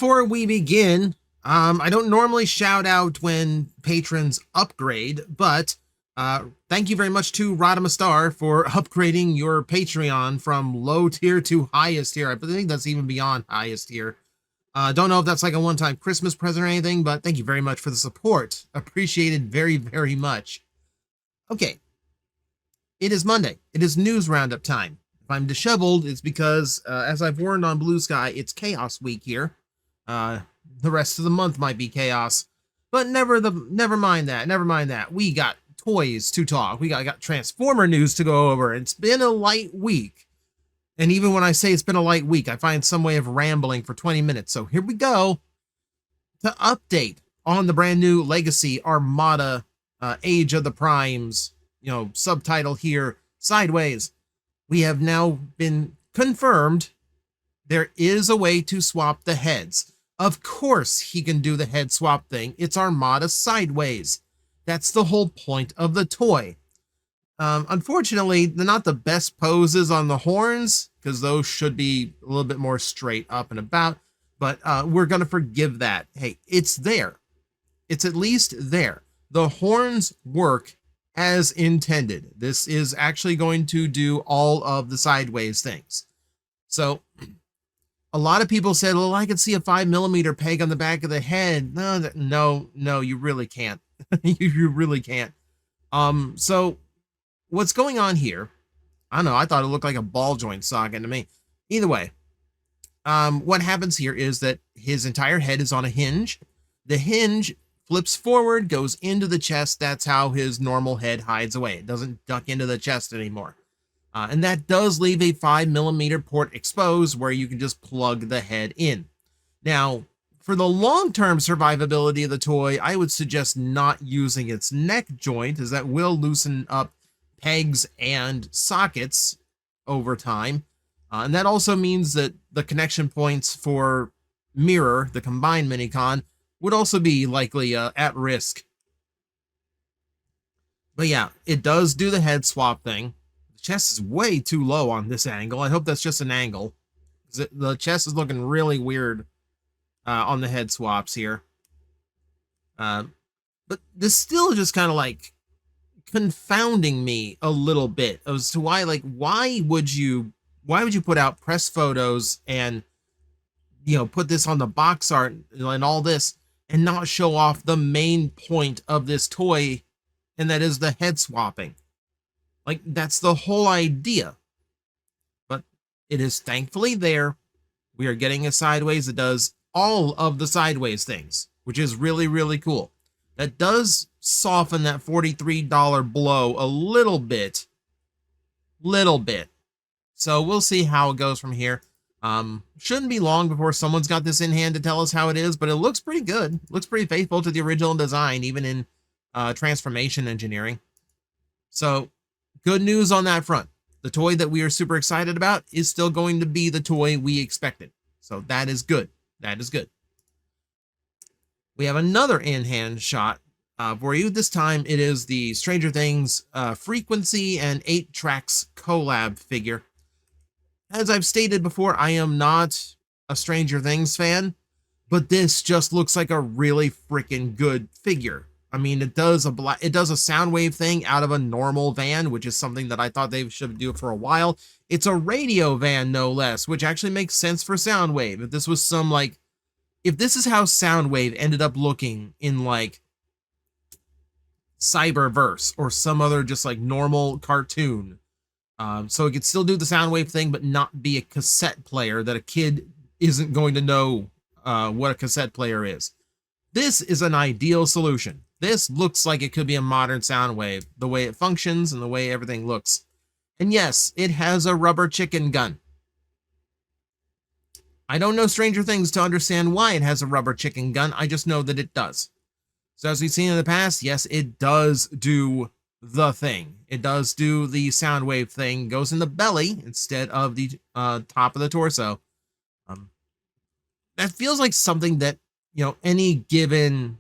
Before we begin, I don't normally shout out when patrons upgrade, but thank you very much to Radamastar for upgrading your Patreon from low tier to highest tier. I think that's even beyond highest tier. Don't know if that's like a one-time Christmas present or anything, but thank you very much for the support. Appreciated very, very much. Okay. It is Monday. It is news roundup time. If I'm disheveled, it's because, as I've warned on Blue Sky, it's Chaos Week here. The rest of the month might be chaos, but never mind that. We got toys to talk. We got Transformer news to go over. It's been a light week. And even when I say it's been a light week, I find some way of rambling for 20 minutes. So here we go to update on the brand new Legacy Armada Age of the Primes, subtitle here, Sideways. We have now been confirmed there is a way to swap the heads. Of course he can do the head swap thing. It's Armada Sideways. That's the whole point of the toy. Unfortunately, they're not the best poses on the horns, because those should be a little bit more straight up and about, but we're going to forgive that. Hey, it's there. It's at least there. The horns work as intended. This is actually going to do all of the sideways things. So a lot of people said, well, I could see a 5mm peg on the back of the head. No, you really can't. You really can't. So what's going on here? I don't know. I thought it looked like a ball joint socket to me. Either way, what happens here is that his entire head is on a hinge. The hinge flips forward, goes into the chest. That's how his normal head hides away. It doesn't duck into the chest anymore. And that does leave a 5mm port exposed where you can just plug the head in. Now, for the long-term survivability of the toy, I would suggest not using its neck joint, as that will loosen up pegs and sockets over time. And that also means that the connection points for Mirror, the combined minicon, would also be likely at risk. But yeah, it does do the head swap thing. The chest is way too low on this angle. I hope that's just an angle. The chest is looking really weird on the head swaps here. But this still just kind of like confounding me a little bit as to why would you put out press photos and put this on the box art and all this and not show off the main point of this toy, and that is the head swapping. Like, that's the whole idea. But it is thankfully there. We are getting a Sideways that does all of the sideways things, which is really, really cool. That does soften that $43 blow a little bit. So we'll see how it goes from here. Shouldn't be long before someone's got this in hand to tell us how it is, but it looks pretty good. Looks pretty faithful to the original design, even in transformation engineering. So good news on that front. The toy that we are super excited about is still going to be the toy we expected. So that is good. That is good. We have another in-hand shot for you. This time it is the Stranger Things Frequency and 8 Tracks collab figure. As I've stated before, I am not a Stranger Things fan, but this just looks like a really freaking good figure. I mean, it does a Soundwave thing out of a normal van, which is something that I thought they should do for a while. It's a radio van, no less, which actually makes sense for Soundwave. If this was if this is how Soundwave ended up looking in like Cyberverse or some other just like normal cartoon, so it could still do the Soundwave thing, but not be a cassette player that a kid isn't going to know what a cassette player is. This is an ideal solution. This looks like it could be a modern Soundwave, the way it functions and the way everything looks. And yes, it has a rubber chicken gun. I don't know Stranger Things to understand why it has a rubber chicken gun. I just know that it does. So as we've seen in the past, yes, it does do the thing. It does do the Soundwave thing. Goes in the belly instead of the top of the torso. That feels like something that, any given...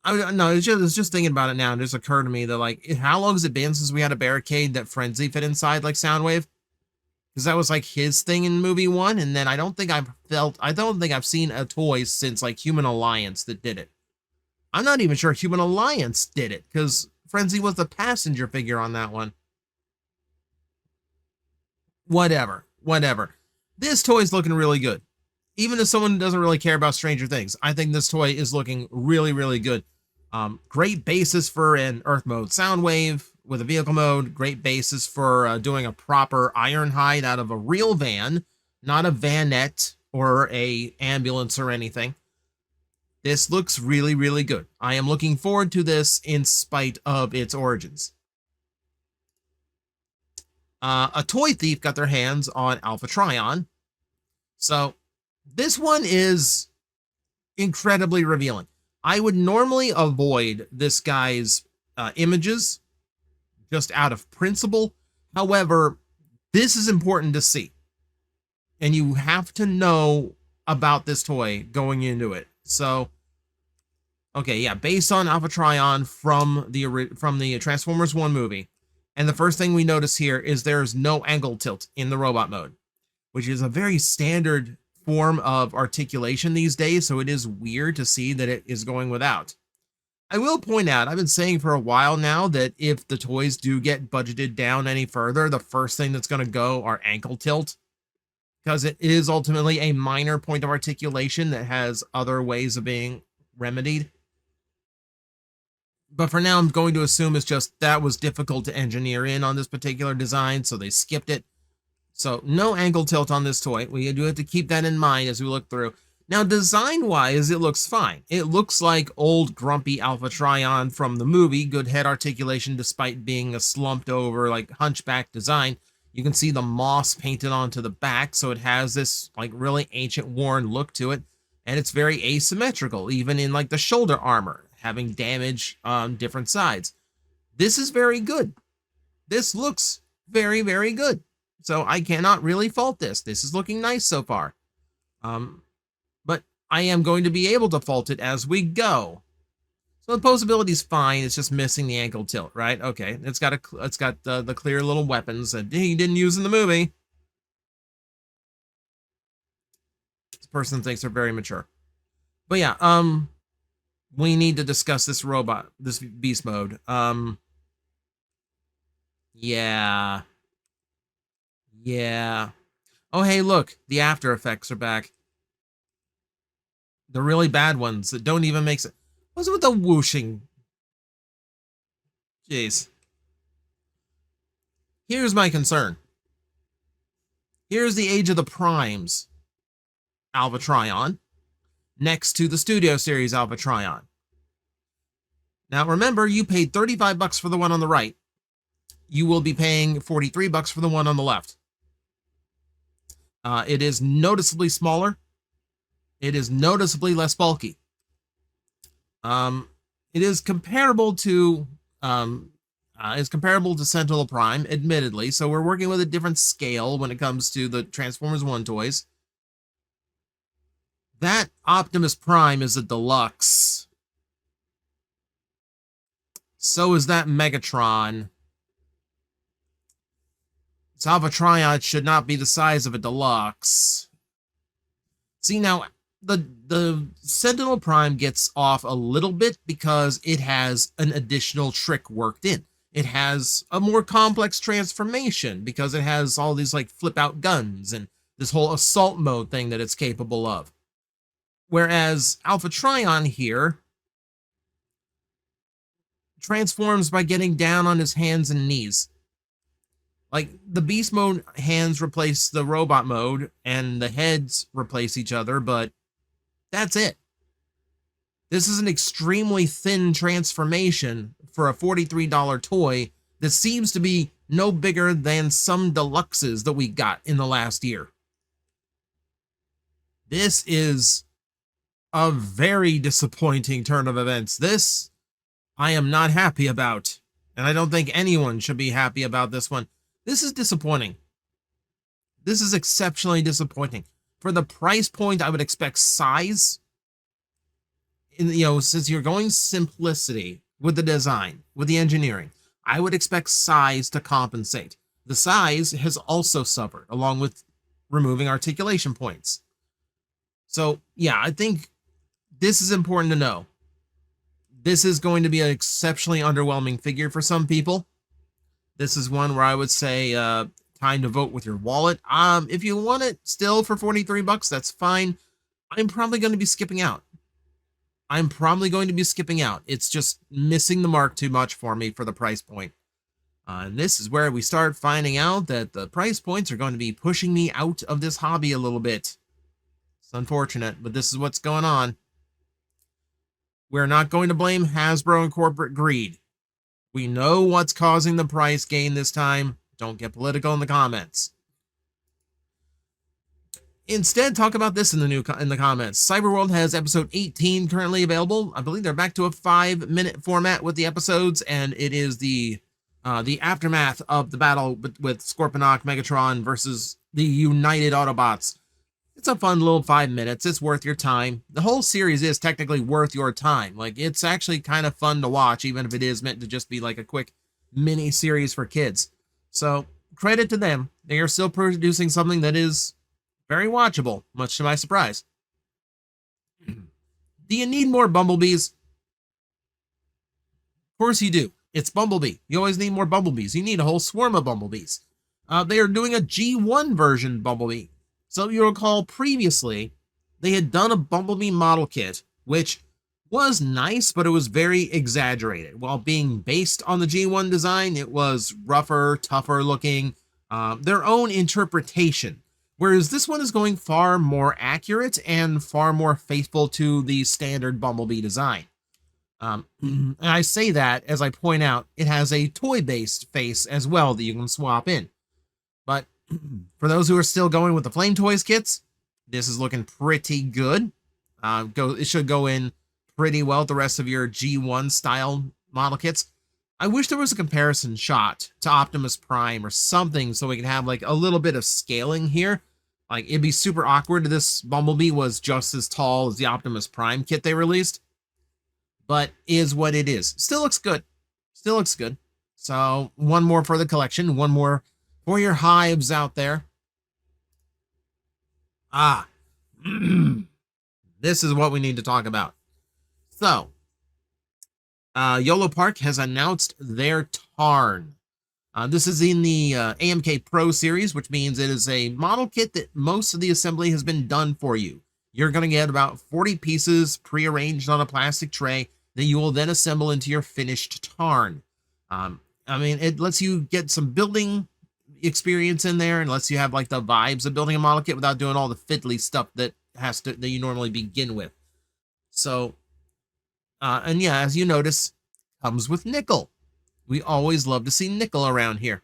I was just thinking about it now, and it just occurred to me that, like, how long has it been since we had a barricade that Frenzy fit inside like Soundwave? because that was like his thing in movie 1, and then I don't think I've seen a toy since like Human Alliance that did it. I'm not even sure Human Alliance did it, because Frenzy was the passenger figure on that one. Whatever. This toy is looking really good. Even as someone who doesn't really care about Stranger Things, I think this toy is looking really, really good. Great basis for an Earth mode sound wave with a vehicle mode. Great basis for doing a proper Ironhide out of a real van, not a vanette or a ambulance or anything. This looks really, really good. I am looking forward to this in spite of its origins. A toy thief got their hands on Alpha Trion. So this one is incredibly revealing. I would normally avoid this guy's images just out of principle. However, this is important to see. And you have to know about this toy going into it. So, okay, yeah, based on Alpha Trion from the Transformers 1 movie. And the first thing we notice here is there's no angle tilt in the robot mode, which is a very standard form of articulation these days, so it is weird to see that it is going without. I will point out, I've been saying for a while now that if the toys do get budgeted down any further, the first thing that's going to go are ankle tilt, because it is ultimately a minor point of articulation that has other ways of being remedied. But for now, I'm going to assume it's just that was difficult to engineer in on this particular design, so they skipped it. So no ankle tilt on this toy. We do have to keep that in mind as we look through. Now, design-wise, it looks fine. It looks like old grumpy Alpha Trion from the movie. Good head articulation despite being a slumped over, like, hunchback design. You can see the moss painted onto the back, so it has this, like, really ancient, worn look to it. And it's very asymmetrical, even in, like, the shoulder armor, having damage on different sides. This is very good. This looks very, very good. So I cannot really fault this. This is looking nice so far. But I am going to be able to fault it as we go. So the posability is fine. It's just missing the ankle tilt, right? Okay, it's got the clear little weapons that he didn't use in the movie. This person thinks they're very mature. But yeah, we need to discuss this robot, this beast mode. Yeah. Oh, hey, look, the after effects are back. The really bad ones that don't even make sense. What's with the whooshing? Jeez. Here's my concern. Here's the Age of the Primes Alpha Trion next to the Studio Series Alpha Trion. Now, remember, you paid $35 for the one on the right. You will be paying $43 for the one on the left. It is noticeably smaller. It is noticeably less bulky. It is comparable to Sentinel Prime, admittedly. So we're working with a different scale when it comes to the Transformers 1 toys. That Optimus Prime is a deluxe. So is that Megatron. Alpha Trion should not be the size of a deluxe. See, now, the Sentinel Prime gets off a little bit because it has an additional trick worked in. It has a more complex transformation because it has all these, like, flip-out guns and this whole assault mode thing that it's capable of. Whereas Alpha Trion here transforms by getting down on his hands and knees. Like, the beast mode hands replace the robot mode, and the heads replace each other, but that's it. This is an extremely thin transformation for a $43 toy that seems to be no bigger than some deluxes that we got in the last year. This is a very disappointing turn of events. This, I am not happy about, and I don't think anyone should be happy about this one. This is disappointing. This is exceptionally disappointing. For the price point, I would expect size. Since you're going simplicity with the design, with the engineering, I would expect size to compensate. The size has also suffered, along with removing articulation points. So, yeah, I think this is important to know. This is going to be an exceptionally underwhelming figure for some people. This is one where I would say time to vote with your wallet. If you want it still for 43 bucks, that's fine. I'm probably going to be skipping out. It's just missing the mark too much for me for the price point. And this is where we start finding out that the price points are going to be pushing me out of this hobby a little bit. It's unfortunate, but this is what's going on. We're not going to blame Hasbro and corporate greed. We know what's causing the price gain this time. Don't get political in the comments. Instead, talk about this in the comments. Cyberworld has episode 18 currently available. I believe they're back to a 5-minute format with the episodes, and it is the aftermath of the battle with Scorponok, Megatron versus the United Autobots. It's a fun little 5 minutes. It's worth your time. The whole series is technically worth your time. Like, it's actually kind of fun to watch, even if it is meant to just be like a quick mini series for kids. So, credit to them. They are still producing something that is very watchable, much to my surprise. Do you need more Bumblebees? Of course you do. It's Bumblebee. You always need more Bumblebees. You need a whole swarm of Bumblebees. They are doing a G1 version Bumblebee. So you'll recall previously, they had done a Bumblebee model kit, which was nice, but it was very exaggerated. While being based on the G1 design, it was rougher, tougher looking, their own interpretation. Whereas this one is going far more accurate and far more faithful to the standard Bumblebee design. And I say that as I point out, it has a toy-based face as well that you can swap in. But for those who are still going with the Flame Toys kits, this is looking pretty good. It should go in pretty well with the rest of your G1 style model kits. I wish there was a comparison shot to Optimus Prime or something so we can have like a little bit of scaling here. Like, it'd be super awkward if this Bumblebee was just as tall as the Optimus Prime kit they released. But is what it is. Still looks good. So, one more for the collection. One more for your hives out there. This is what we need to talk about. So, Yolo Park has announced their Tarn. This is in the AMK Pro series, which means it is a model kit that most of the assembly has been done for you. You're going to get about 40 pieces pre-arranged on a plastic tray that you will then assemble into your finished Tarn. I mean, it lets you get some building experience in there and lets you have like the vibes of building a model kit without doing all the fiddly stuff that you normally begin with. So, and yeah, as you notice, comes with nickel. We always love to see nickel around here.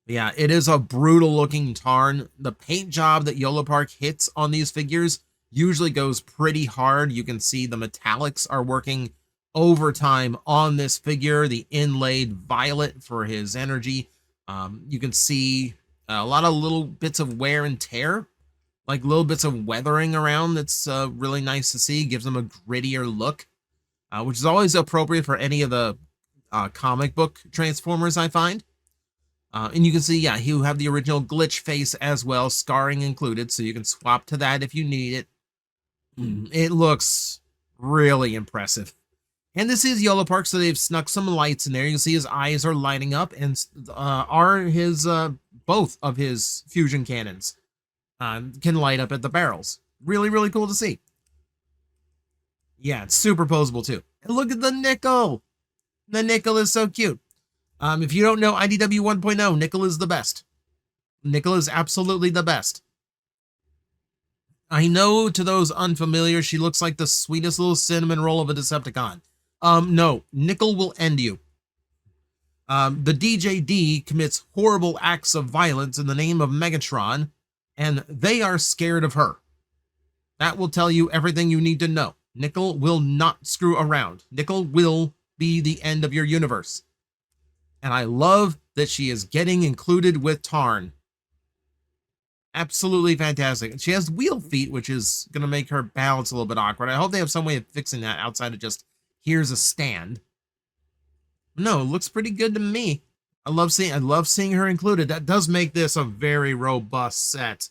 But yeah, it is a brutal looking Tarn. The paint job that Yolo Park hits on these figures usually goes pretty hard. You can see the metallics are working overtime on this figure. The inlaid violet for his energy. You can see a lot of little bits of wear and tear, like little bits of weathering around. That's really nice to see. Gives them a grittier look. Which is always appropriate for any of the comic book Transformers, I find. And you can see, yeah, you have the original glitch face as well, scarring included, so you can swap to that if you need it. It looks really impressive. And this is Yolo Park, so they've snuck some lights in there. You can see his eyes are lighting up, and both of his fusion cannons can light up at the barrels. Really, really cool to see. Yeah, it's super posable too. And look at the nickel. The nickel is so cute. If you don't know IDW 1.0, nickel is the best. Nickel is absolutely the best. I know to those unfamiliar, she looks like the sweetest little cinnamon roll of a Decepticon. No, nickel will end you. The DJD commits horrible acts of violence in the name of Megatron, and they are scared of her. That will tell you everything you need to know. Nickel will not screw around. Nickel will be the end of your universe. And I love that she is getting included with Tarn. Absolutely fantastic. She has wheel feet, which is going to make her balance a little bit awkward. I hope they have some way of fixing that outside of just, here's a stand. No, it looks pretty good to me. I love seeing her included. That does make this a very robust set.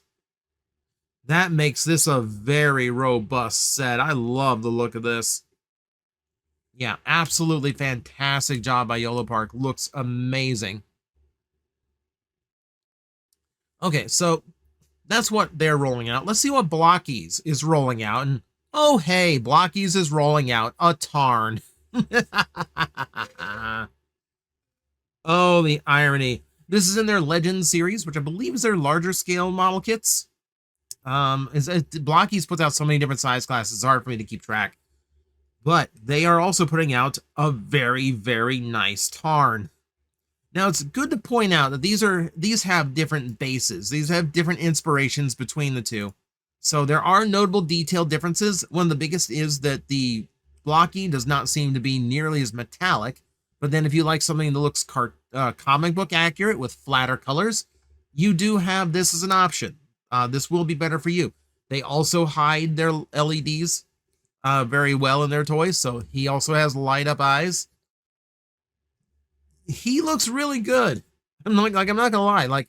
That makes this a very robust set. I love the look of this. Yeah, absolutely fantastic job by Yolo Park. Looks amazing. Okay, so that's what they're rolling out. Let's see what Blokees is rolling out. And oh, hey, Blokees is rolling out a Tarn. Oh, the irony. This is in their Legends series, which I believe is their larger scale model kits. Blokees puts out so many different size classes, it's hard for me to keep track. But they are also putting out a very, very nice Tarn. Now, it's good to point out that these have different bases. These have different inspirations between the two. So there are notable detail differences. One of the biggest is that the Blokees does not seem to be nearly as metallic. But then if you like something that looks comic book accurate with flatter colors, you do have this as an option. This will be better for you. They also hide their LEDs very well in their toys. So he also has light up eyes. He looks really good. I'm not gonna lie. Like,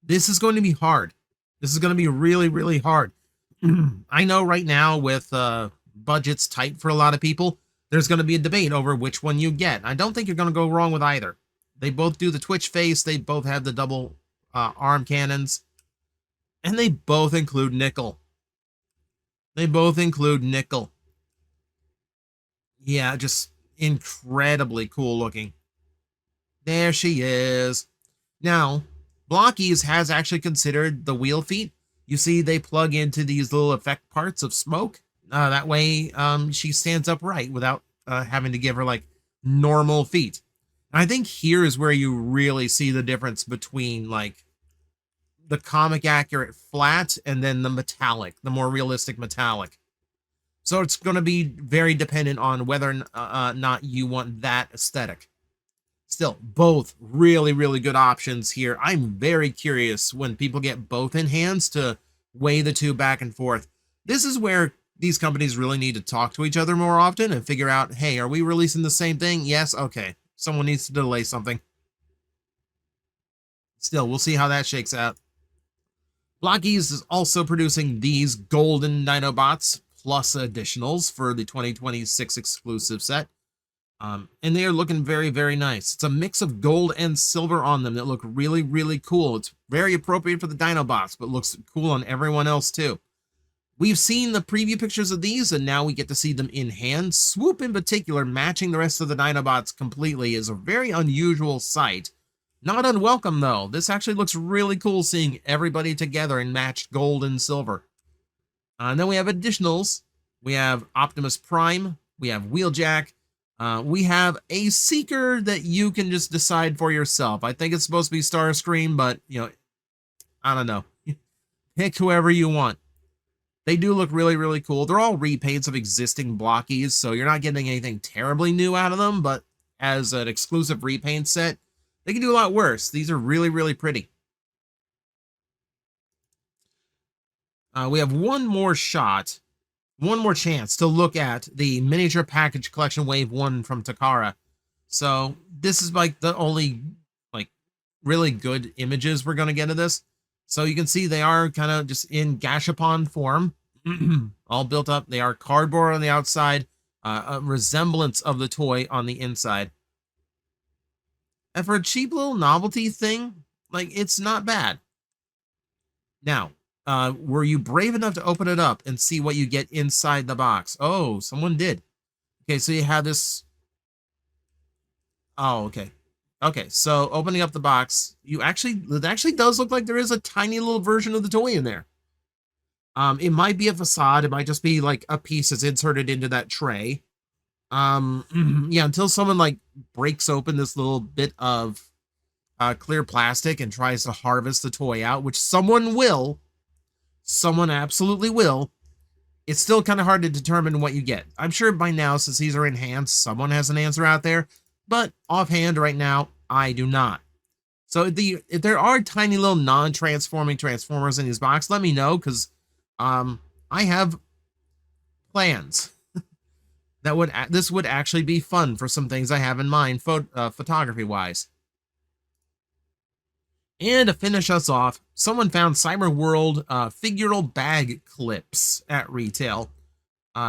this is going to be hard. This is going to be really, really hard. I know right now with budgets tight for a lot of people, there's going to be a debate over which one you get. I don't think you're going to go wrong with either. They both do the twitch face. They both have the double arm cannons. And they both include nickel. They both include nickel. Yeah, just incredibly cool looking. There she is. Now, Blokees has actually considered the wheel feet. You see, they plug into these little effect parts of smoke. That way, she stands upright without having to give her like normal feet. And I think here is where you really see the difference between like the comic accurate flat and then the metallic, the more realistic metallic. So it's going to be very dependent on whether or not you want that aesthetic. Still, both really, really good options here. I'm very curious when people get both in hands to weigh the two back and forth. This is where these companies really need to talk to each other more often and figure out, hey, are we releasing the same thing? Yes, okay. Someone needs to delay something. Still, we'll see how that shakes out. Blokees is also producing these golden Dinobots plus additionals for the 2026 exclusive set. And they are looking very, very nice. It's a mix of gold and silver on them that look really, really cool. It's very appropriate for the Dinobots, but looks cool on everyone else too. We've seen the preview pictures of these, and now we get to see them in hand. Swoop in particular, matching the rest of the Dinobots completely, is a very unusual sight. Not unwelcome, though. This actually looks really cool seeing everybody together in matched gold and silver. And then we have additionals. We have Optimus Prime. We have Wheeljack. We have a Seeker that you can just decide for yourself. I think it's supposed to be Starscream, but, you know, I don't know. Pick whoever you want. They do look really, really cool. They're all repaints of existing Blokees, so you're not getting anything terribly new out of them, but as an exclusive repaint set, they can do a lot worse. These are really, really pretty. We have one more shot, one more chance to look at the Miniature Package Collection Wave 1 from Takara. So this is like the only like really good images we're going to get of this. So you can see they are kind of just in Gashapon form, all built up. They are cardboard on the outside, a resemblance of the toy on the inside. And for a cheap little novelty thing, like, it's not bad. Now, were you brave enough to open it up and see what you get inside the box? Oh, someone did. Okay, so you have this. Oh, okay. Okay, so opening up the box, it actually does look like there is a tiny little version of the toy in there. It might be a facade. It might just be like a piece that's inserted into that tray. Yeah, until someone like breaks open this little bit of clear plastic and tries to harvest the toy out, which someone will. Someone absolutely will. It's still kind of hard to determine what you get. I'm sure by now, since these are in hand, someone has an answer out there. But offhand right now, I do not. So if there are tiny little non-transforming Transformers in these boxes, let me know, because I have plans. This would actually be fun for some things I have in mind photography wise. And to finish us off, someone found Cyberworld figural bag clips at retail,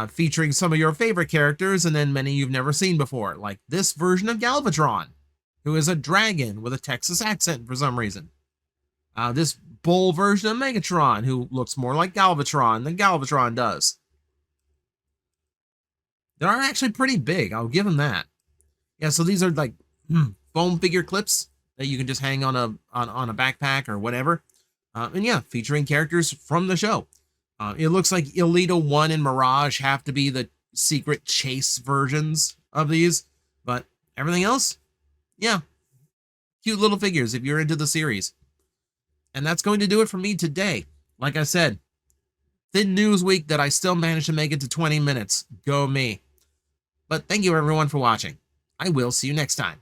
featuring some of your favorite characters and then many you've never seen before, like this version of Galvatron, who is a dragon with a Texas accent for some reason. This bull version of Megatron, who looks more like Galvatron than Galvatron does. They are actually pretty big, I'll give them that. Yeah, so these are like foam figure clips that you can just hang on a backpack or whatever. And yeah, featuring characters from the show. It looks like Elita 1 and Mirage have to be the secret chase versions of these, but everything else, yeah, cute little figures if you're into the series. And that's going to do it for me today. Like I said, thin news week that I still managed to make it to 20 minutes. Go me. But thank you everyone for watching. I will see you next time.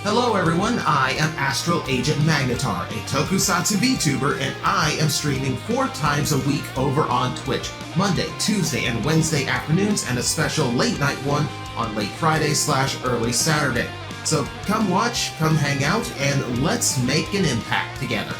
Hello everyone, I am Astral Agent Magnetar, a Tokusatsu VTuber, and I am streaming 4 times a week over on Twitch, Monday, Tuesday, and Wednesday afternoons, and a special late night one on late Friday/early Saturday. So come watch, come hang out, and let's make an impact together.